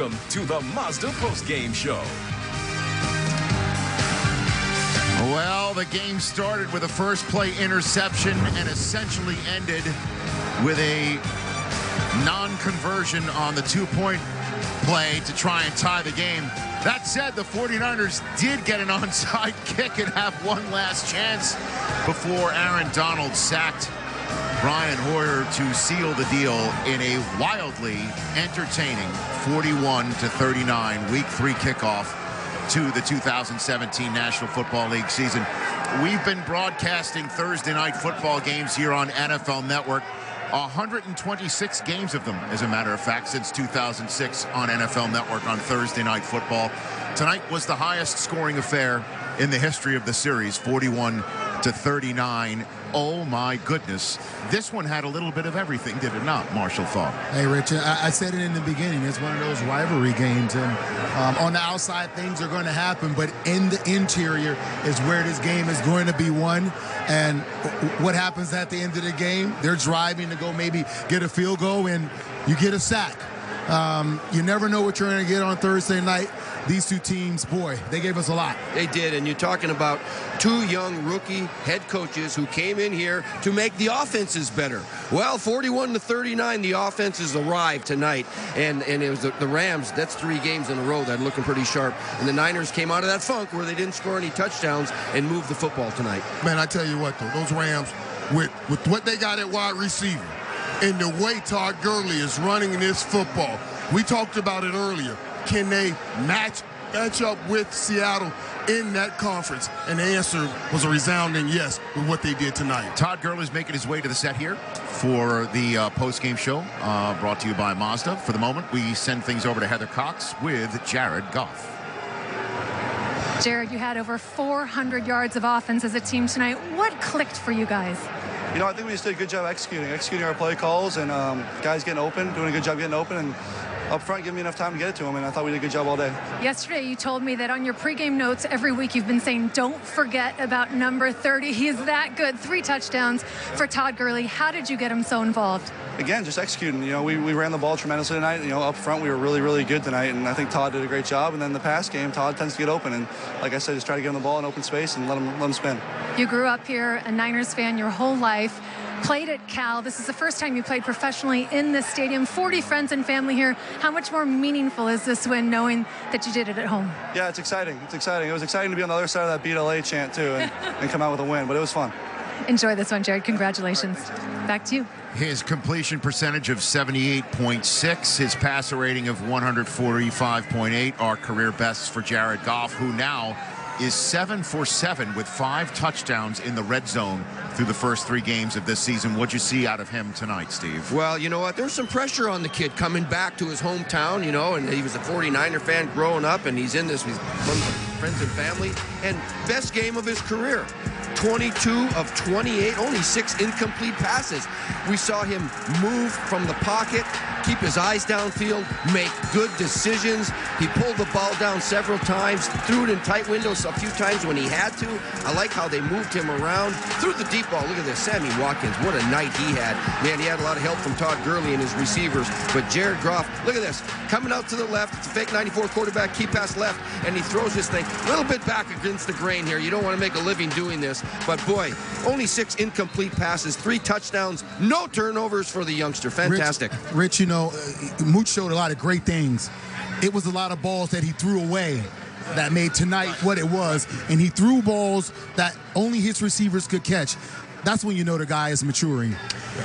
Welcome to the Mazda postgame show. Well, the game started with a first play interception and essentially ended with a non-conversion on the two-point play to try and tie the game. That said, the 49ers did get an onside kick and have one last chance before Aaron Donald sacked Brian Hoyer to seal the deal in a wildly entertaining 41-39 Week 3 kickoff to the 2017 National Football League season. We've been broadcasting Thursday night football games here on NFL Network. 126 games of them, as a matter of fact, since 2006 on NFL Network on Thursday night football. Tonight was the highest scoring affair in the history of the series, 41-39. Oh my goodness. This one had a little bit of everything, did it not, Marshall Falk? Hey, Rich, I said it in the beginning. It's one of those rivalry games. And on the outside, things are going to happen. But in the interior is where this game is going to be won. And what happens at the end of the game? They're driving to go maybe get a field goal, and you get a sack. You never know what you're going to get on Thursday night. These two teams, boy, they gave us a lot. They did, and you're talking about two young rookie head coaches who came in here to make the offenses better. Well, 41-39, the offenses arrived tonight, and it was the Rams. That's 3 games in a row that are looking pretty sharp. And the Niners came out of that funk where they didn't score any touchdowns and moved the football tonight. Man, I tell you what, though, those Rams, with what they got at wide receiver and the way Todd Gurley is running this football, we talked about it earlier. Can they match up with Seattle in that conference? And the answer was a resounding yes with what they did tonight. Todd Gurley's making his way to the set here for the post-game show, brought to you by Mazda. For the moment, we send things over to Heather Cox with Jared Goff. Jared, you had over 400 yards of offense as a team tonight. What clicked for you guys? You know, I think we just did a good job executing our play calls, and guys getting open, doing a good job getting open, and up front giving me enough time to get it to him, and I thought we did a good job all day. Yesterday, you told me that on your pregame notes every week you've been saying, don't forget about number 30. He's that good. 3 touchdowns for Todd Gurley. How did you get him so involved? Again, just executing. You know, we ran the ball tremendously tonight. You know, up front we were really, really good tonight, and I think Todd did a great job. And then the pass game, Todd tends to get open, and like I said, just try to get him the ball in open space and let him spin. You grew up here, a Niners fan your whole life. Played at Cal. This is the first time you played professionally in this stadium. 40 friends and family here. How much more meaningful is this win knowing that you did it at home? Yeah, it's exciting. It's exciting. It was exciting to be on the other side of that Beat LA chant, too, and come out with a win, but it was fun. Enjoy this one, Jared. Congratulations. Back to you. His completion percentage of 78.6, his passer rating of 145.8 are career bests for Jared Goff, who now is 7 for 7 with 5 touchdowns in the red zone through the first 3 games of this season. What'd you see out of him tonight, Steve? Well, you know what? There's some pressure on the kid coming back to his hometown, you know, and he was a 49er fan growing up, and he's in this with friends and family, and best game of his career. 22 of 28, only 6 incomplete passes. We saw him move from the pocket, keep his eyes downfield, make good decisions. He pulled the ball down several times, threw it in tight windows a few times when he had to. I like how they moved him around, threw the deep ball. Look at this, Sammy Watkins, what a night he had. Man, he had a lot of help from Todd Gurley and his receivers, but Jared Goff, look at this, coming out to the left, it's a fake 94 quarterback, key pass left, and he throws this thing a little bit back against the grain here. You don't want to make a living doing this, but boy, only 6 incomplete passes, 3 touchdowns, no turnovers for the youngster. Fantastic. Rich, you know, Mooch showed a lot of great things. It was a lot of balls that he threw away that made tonight what it was, and he threw balls that only his receivers could catch. That's when you know the guy is maturing.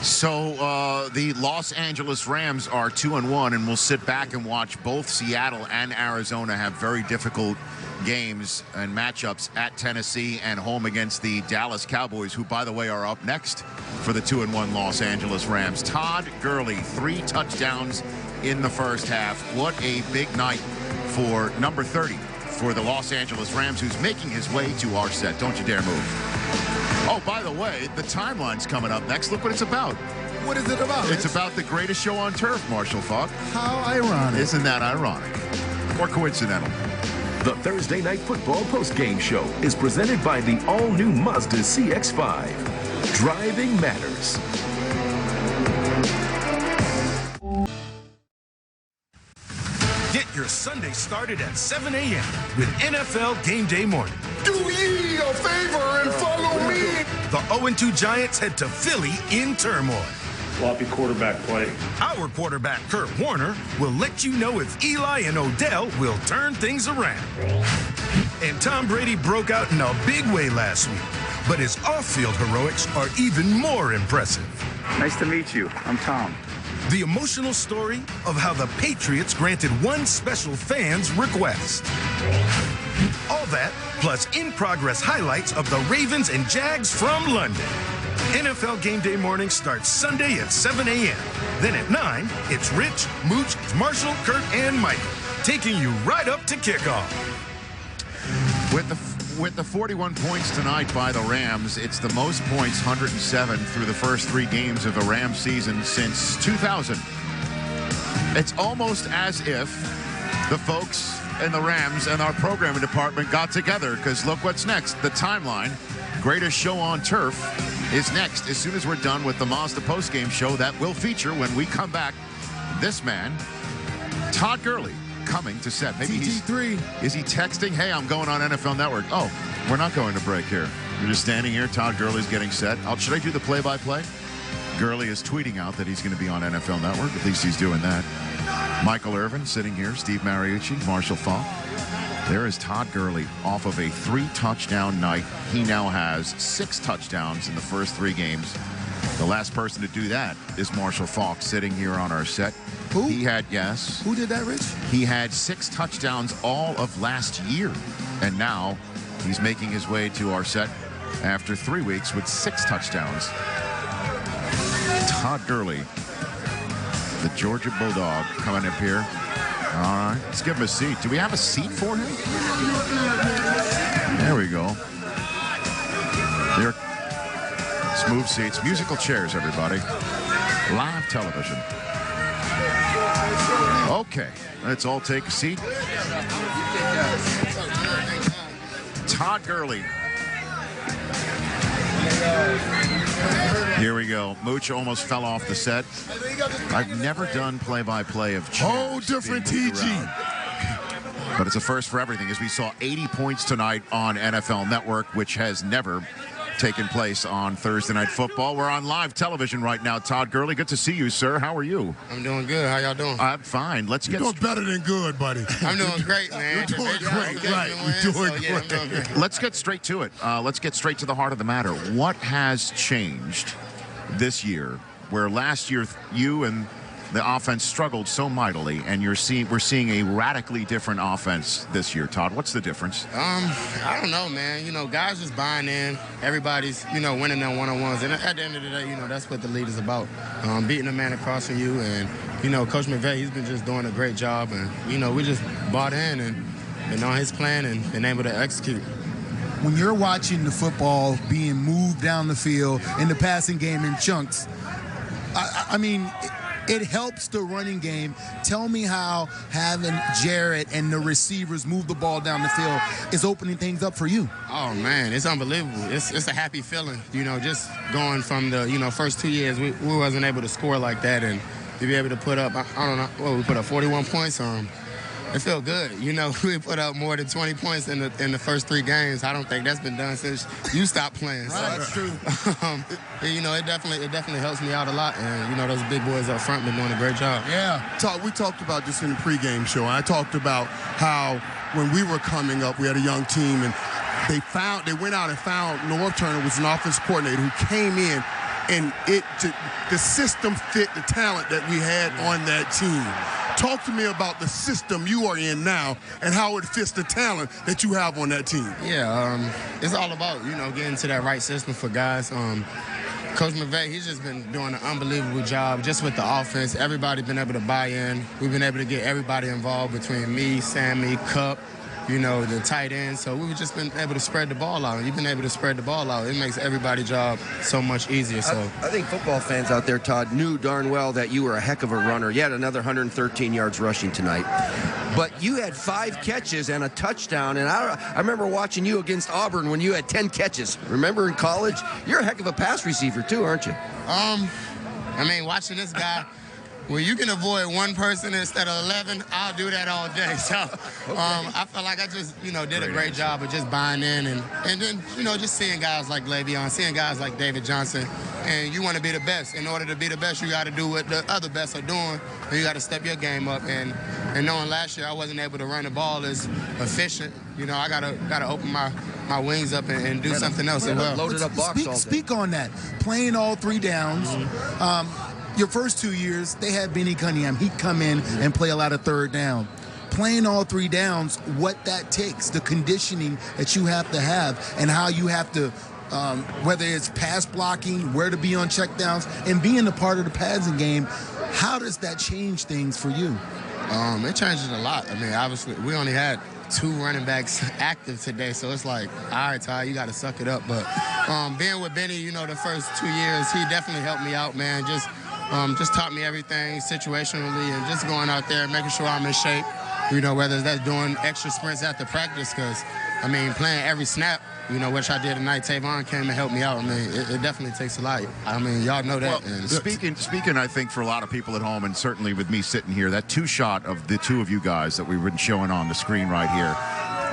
So the Los Angeles Rams are 2-1, and we'll sit back and watch both Seattle and Arizona have very difficult games and matchups at Tennessee and home against the Dallas Cowboys, who, by the way, are up next for the 2-1 Los Angeles Rams. Todd Gurley, 3 touchdowns in the first half. What a big night for number 30 for the Los Angeles Rams, who's making his way to our set. Don't you dare move. Oh, by the way, the timeline's coming up next. Look what it's about. What is it about? It's about the greatest show on turf, Marshall Falk. How ironic. Isn't that ironic? Or coincidental? The Thursday Night Football postgame show is presented by the all-new Mazda CX-5. Driving matters. your Sunday started at 7 a.m. with NFL Game Day Morning. Do ye a favor and follow me. The 0-2 Giants head to Philly in turmoil. Sloppy quarterback play. Our quarterback, Kurt Warner, will let you know if Eli and Odell will turn things around. And Tom Brady broke out in a big way last week, but his off-field heroics are even more impressive. Nice to meet you. I'm Tom. The emotional story of how the Patriots granted one special fan's request. All that, plus in-progress highlights of the Ravens and Jags from London. NFL Game Day Morning starts Sunday at 7 a.m. Then at 9, it's Rich, Mooch, Marshall, Kurt, and Michael, taking you right up to kickoff. With the 41 points tonight by the Rams, it's the most points, 107, through the first 3 games of the Rams season since 2000. It's almost as if the folks in the Rams and our programming department got together, because look what's next. The timeline, greatest show on turf, is next as soon as we're done with the Mazda postgame show that will feature, when we come back, this man, Todd Gurley, coming to set. Maybe is he texting, hey, I'm going on NFL Network? Oh, we're not going to break here. We're just standing here. Todd Gurley's getting set. Should I do the play-by-play? Gurley is tweeting out that he's going to be on NFL Network. At least he's doing that. Michael Irvin sitting here. Steve Mariucci, Marshall Falk. There is Todd Gurley off of a 3-touchdown night. He now has 6 touchdowns in the first 3 games. The last person to do that is Marshall Falk, sitting here on our set. Who? He had, yes. Who did that, Rich? He had 6 touchdowns all of last year. And now he's making his way to our set after 3 weeks with 6 touchdowns. Todd Gurley, the Georgia Bulldog, coming up here. All right, let's give him a seat. Do we have a seat for him? There we go. There. Smooth seats, musical chairs, everybody. Live television. Okay, let's all take a seat. Todd Gurley. Here we go. Mooch almost fell off the set. I've never done play-by-play of chairs. Whole different TG. But it's a first for everything, as we saw 80 points tonight on NFL Network, which has never taken place on Thursday Night Football. We're on live television right now. Todd Gurley, good to see you, sir. How are you? I'm doing good. How y'all doing? I'm fine. Let's get... You're doing better than good, buddy. I'm doing great, man. You're doing great, right. You're doing great. Let's get straight to it. Let's get straight to the heart of the matter. What has changed this year, where last year you and the offense struggled so mightily, and we're seeing a radically different offense this year? Todd, what's the difference? I don't know, man. You know, guys just buying in. Everybody's, winning their one-on-ones. And at the end of the day, that's what the league is about. Beating the man across from you. And, Coach McVay, he's been just doing a great job. And, we just bought in and been on his plan and been able to execute. When you're watching the football being moved down the field in the passing game in chunks, I mean, it helps the running game. Tell me how having Jarrett and the receivers move the ball down the field is opening things up for you. Oh, man, it's unbelievable. It's a happy feeling, just going from the, first 2 years, we wasn't able to score like that, and to be able to put up, I don't know, we put up 41 points on them. It felt good. We put up more than 20 points in the first 3 games. I don't think that's been done since you stopped playing. So, that's true. It definitely helps me out a lot. And, those big boys up front been doing a great job. Yeah. We talked about this in the pregame show. I talked about how when we were coming up, we had a young team, and they went out and found Norv Turner was an offensive coordinator who came in, and the system fit the talent that we had on that team. Talk to me about the system you are in now and how it fits the talent that you have on that team. Yeah, it's all about, getting to that right system for guys. Coach McVay, he's just been doing an unbelievable job just with the offense. Everybody's been able to buy in. We've been able to get everybody involved between me, Sammy, Cup, the tight end. So we've just been able to spread the ball out. You've been able to spread the ball out. It makes everybody's job so much easier. So I think football fans out there, Todd, knew darn well that you were a heck of a runner. You had another 113 yards rushing tonight. But you had 5 catches and a touchdown. And I remember watching you against Auburn when you had 10 catches. Remember in college? You're a heck of a pass receiver too, aren't you? Watching this guy when you can avoid one person instead of 11, I'll do that all day. So I feel like I just, did a great job of just buying in and then, just seeing guys like Le'Veon, seeing guys like David Johnson. And you want to be the best. In order to be the best, you got to do what the other best are doing, and you got to step your game up. And knowing last year I wasn't able to run the ball as efficient, I gotta open my wings up and do something else as well. Loaded up box all day. Speak on that. Playing all 3 downs. Your first 2 years, they had Benny Cunningham. He'd come in and play a lot of 3rd down. Playing all 3 downs, what that takes, the conditioning that you have to have, and how you have to, whether it's pass blocking, where to be on checkdowns, and being a part of the passing game, how does that change things for you? It changes a lot. I mean, obviously, we only had 2 running backs active today, so it's like, all right, Ty, you got to suck it up. But being with Benny, the first 2 years, he definitely helped me out, man. Just taught me everything situationally and just going out there, making sure I'm in shape, whether that's doing extra sprints after practice, because, I mean, playing every snap, which I did tonight. Tavon came and helped me out. I mean, it definitely takes a lot. I mean, y'all know that. Well, speaking, I think, for a lot of people at home, and certainly with me sitting here, that 2 shot of the 2 of you guys that we've been showing on the screen right here,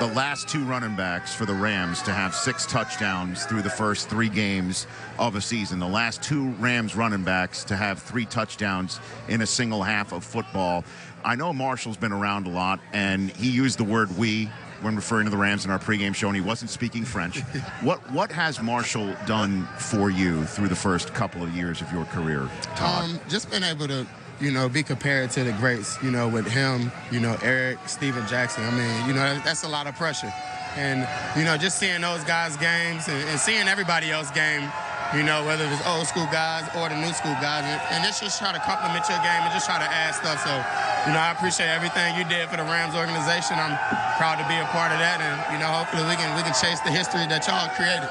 the last 2 running backs for the Rams to have 6 touchdowns through the first 3 games of a season. The last 2 Rams running backs to have 3 touchdowns in a single half of football. I know Marshall's been around a lot, and he used the word "we" when referring to the Rams in our pregame show, and he wasn't speaking French. What has Marshall done for you through the first couple of years of your career, Todd? Just been able to, be compared to the greats, with him, Eric, Steven Jackson. I mean, that's a lot of pressure. And, just seeing those guys' games and seeing everybody else's game, whether it's old school guys or the new school guys, and just try to complement your game and just try to add stuff. So, I appreciate everything you did for the Rams organization. I'm proud to be a part of that, and, hopefully we can chase the history that y'all created.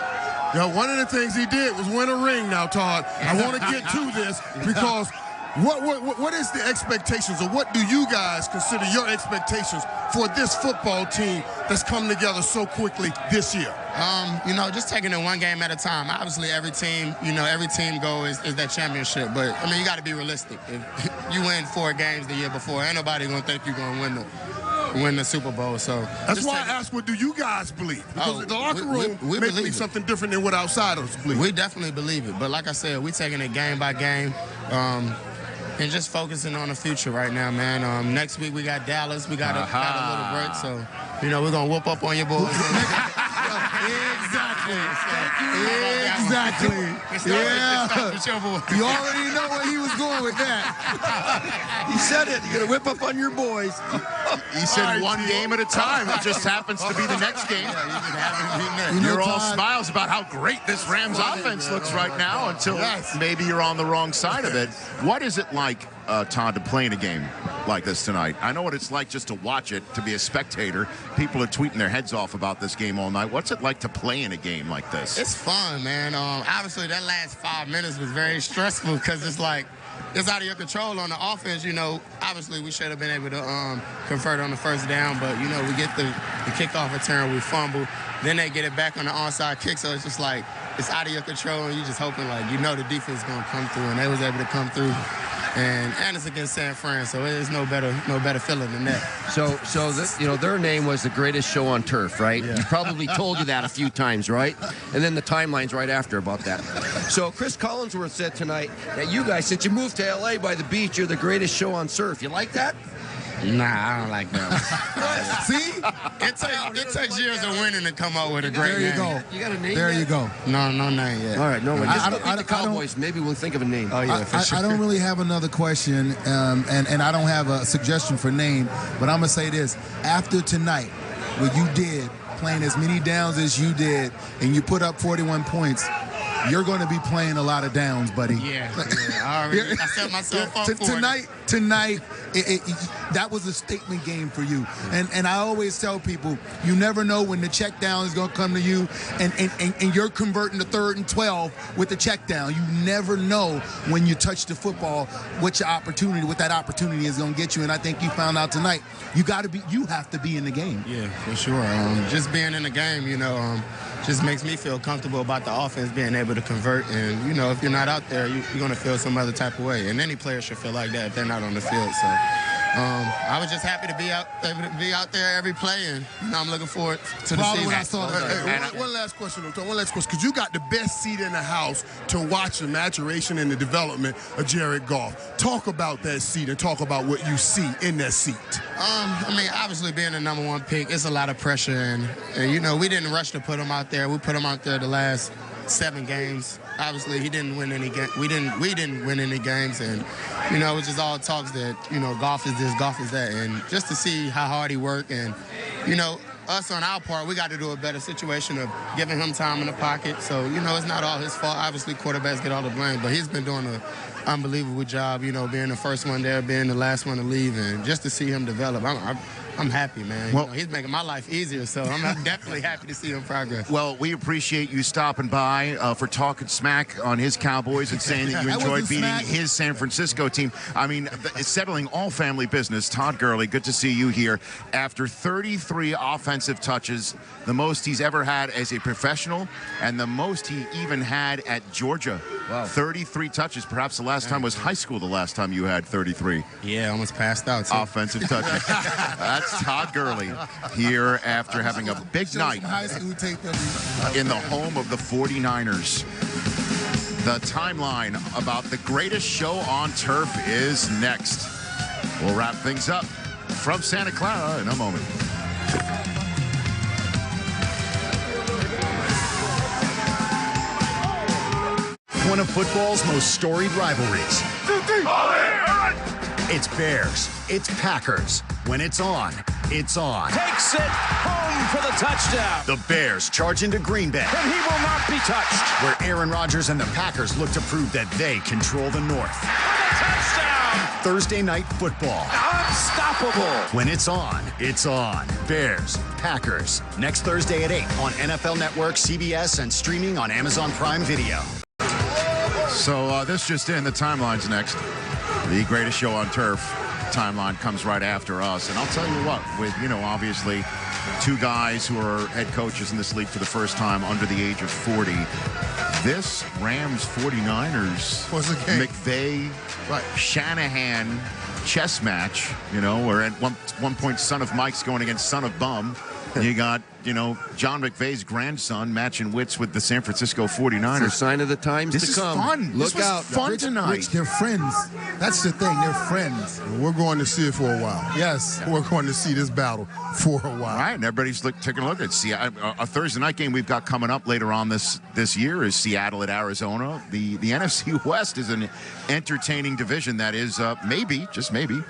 One of the things he did was win a ring now, Todd. I want to get to this because what is the expectations, or what do you guys consider your expectations for this football team that's come together so quickly this year? Just taking it one game at a time. Obviously, every team goal is that championship. But, I mean, you got to be realistic. If you win 4 games the year before, ain't nobody going to think you're going to win the Super Bowl. So that's why I asked, what do you guys believe? Because the locker room may believe something different than what outsiders believe. We definitely believe it. But like I said, we're taking it game by game. And just focusing on the future right now, man. Next week we got Dallas. We got a little break, so we're gonna whoop up on your boys. Exactly. Yeah. You already know where he was going with that. He said it. You're gonna whip up on your boys. He said one game at a time. It just happens to be the next game. You're all smiles about how great this Rams offense looks right now until maybe you're on the wrong side of it. What is it like, Todd, to play in a game like this tonight? I know what it's like just to watch it, to be a spectator. People are tweeting their heads off about this game all night. What's it like to play in a game like this? It's fun, man. Obviously, that last 5 minutes was very stressful because it's like, it's out of your control on the offense. Obviously we should have been able to convert on the first down, but we get the kickoff return, we fumble, then they get it back on the onside kick, so it's just like it's out of your control, and you're just hoping like the defense is gonna come through, and they was able to come through. And it's against San Fran, so there's no better feeling than that. So their name was the greatest show on turf, right? Yeah. He probably told you that a few times, right? And then the timeline's right after about that. So Chris Collinsworth said tonight that you guys, since you moved to LA by the beach, you're the greatest show on surf. You like that? Nah, I don't like that. See? It takes years of winning to come up with a great name. There you go. You got a name There yet? you go. No name yet. All right, no. Just go beat the I Cowboys. Maybe we'll think of a name. Oh, yeah, for sure. I don't really have another question, and I don't have a suggestion for name, but I'm going to say this. After tonight, what you did, playing as many downs as you did, and you put up 41 points, you're going to be playing a lot of downs, buddy. Yeah. I set myself up for Tonight, that was a statement game for you. And I always tell people, you never know when the check down is going to come to you, and you're converting the 3rd and 12 with the check down. You never know when you touch the football what that opportunity is going to get you. And I think you found out tonight. You have to be in the game. Yeah, for sure. Just being in the game, just makes me feel comfortable about the offense being able to convert. And, you know, if you're not out there, you're going to feel some other type of way. And any player should feel like that if they're not on the field. So I was just happy to be out there every play, and you know, I'm looking forward to the season. When I saw that. One last question, because you got the best seat in the house to watch the maturation and the development of Jared Goff. Talk about that seat and talk about what you see in that seat. I mean, obviously being the #1 pick, it's a lot of pressure, and you know, we didn't rush to put him out there. We put him out there the last 7 games. Obviously, he didn't win any game. We didn't win any games, and you know, it was just all talks that, you know, Goff is this, Goff is that, and just to see how hard he worked, and you know, us on our part, we got to do a better situation of giving him time in the pocket. So you know, it's not all his fault. Obviously, quarterbacks get all the blame, but he's been doing an unbelievable job. You know, being the first one there, being the last one to leave, and just to see him develop, I'm happy, man. Well, you know, he's making my life easier, so I'm definitely happy to see him progress. Well, we appreciate you stopping by for talking smack on his Cowboys and saying that you enjoyed beating his San Francisco team. I mean, settling all family business. Todd Gurley, good to see you here. After 33 offensive touches, the most he's ever had as a professional, and the most he even had at Georgia. Wow. 33 touches. Perhaps the last time was high school, the last time you had 33. Yeah, almost passed out, too. Offensive touches. That's Todd Gurley here after having a big night in the home of the 49ers. The timeline about the greatest show on turf is next. We'll wrap things up from Santa Clara in a moment. One of football's most storied rivalries. It's Bears. It's Packers. When it's on, it's on. Takes it home for the touchdown. The Bears charge into Green Bay. And he will not be touched. Where Aaron Rodgers and the Packers look to prove that they control the North. Touchdown. Thursday night football. Unstoppable. When it's on, it's on. Bears, Packers. Next Thursday at 8 on NFL Network, CBS, and streaming on Amazon Prime Video. So this just in, the timeline's next. The greatest show on turf timeline comes right after us. And I'll tell you what, with, you know, obviously 2 guys who are head coaches in this league for the first time under the age of 40, this Rams 49ers McVay Shanahan chess match, you know, where at one point son of Mike's going against son of Bum. You got, you know, John McVay's grandson matching wits with the San Francisco 49ers. It's a sign of the times to come. Fun. Look out. Fun tonight. Rich, they're friends. That's the thing. They're friends. We're going to see it for a while. Yes. We're going to see this battle for a while. All right, and everybody's taking a look at a Thursday night game we've got coming up later on this year is Seattle at Arizona. The NFC West is an entertaining division that is maybe, just maybe,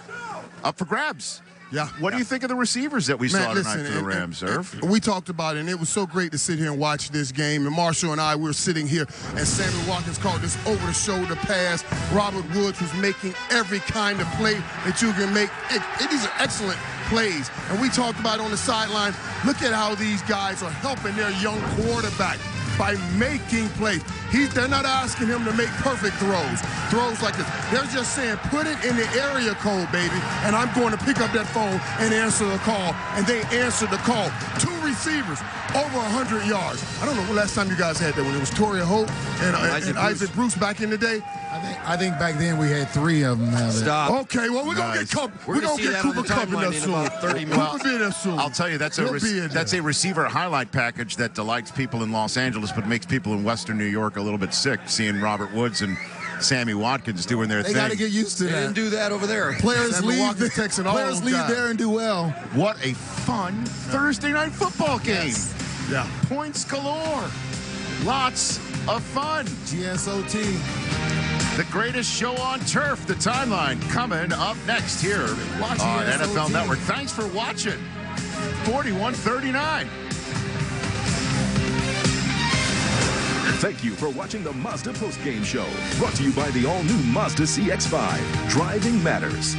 up for grabs. Yeah. What do you think of the receivers that we saw tonight for the Rams, Irv? We talked about it, and it was so great to sit here and watch this game. And Marshall and I, we were sitting here, and Sammy Watkins caught this over-the-shoulder pass. Robert Woods was making every kind of play that you can make. These are excellent plays. And we talked about on the sideline, look at how these guys are helping their young quarterback by making plays. They're not asking him to make perfect throws like this. They're just saying, put it in the area code, baby, and I'm going to pick up that phone and answer the call. And they answered the call. 2 receivers, over 100 yards. I don't know when last time you guys had that, when it was Torrey Holt and Isaac Bruce back in the day. I think back then we had 3 of them. Stop. Okay, well, we're going to get Cooper Kupp in there soon. 30 minutes. Cooper be there soon. I'll tell you, that's a receiver highlight package that delights people in Los Angeles but makes people in Western New York a little bit sick, seeing Robert Woods and Sammy Watkins doing their thing. They got to get used to that. They didn't do that over there. Players leave there and do well. What a fun Thursday night football game. Yes. Yeah. Points galore. Lots of fun. GSOT. The greatest show on turf, the timeline, coming up next here on NFL Network. Thanks for watching. 41-39. Thank you for watching the Mazda postgame show, brought to you by the all-new Mazda CX-5. Driving matters.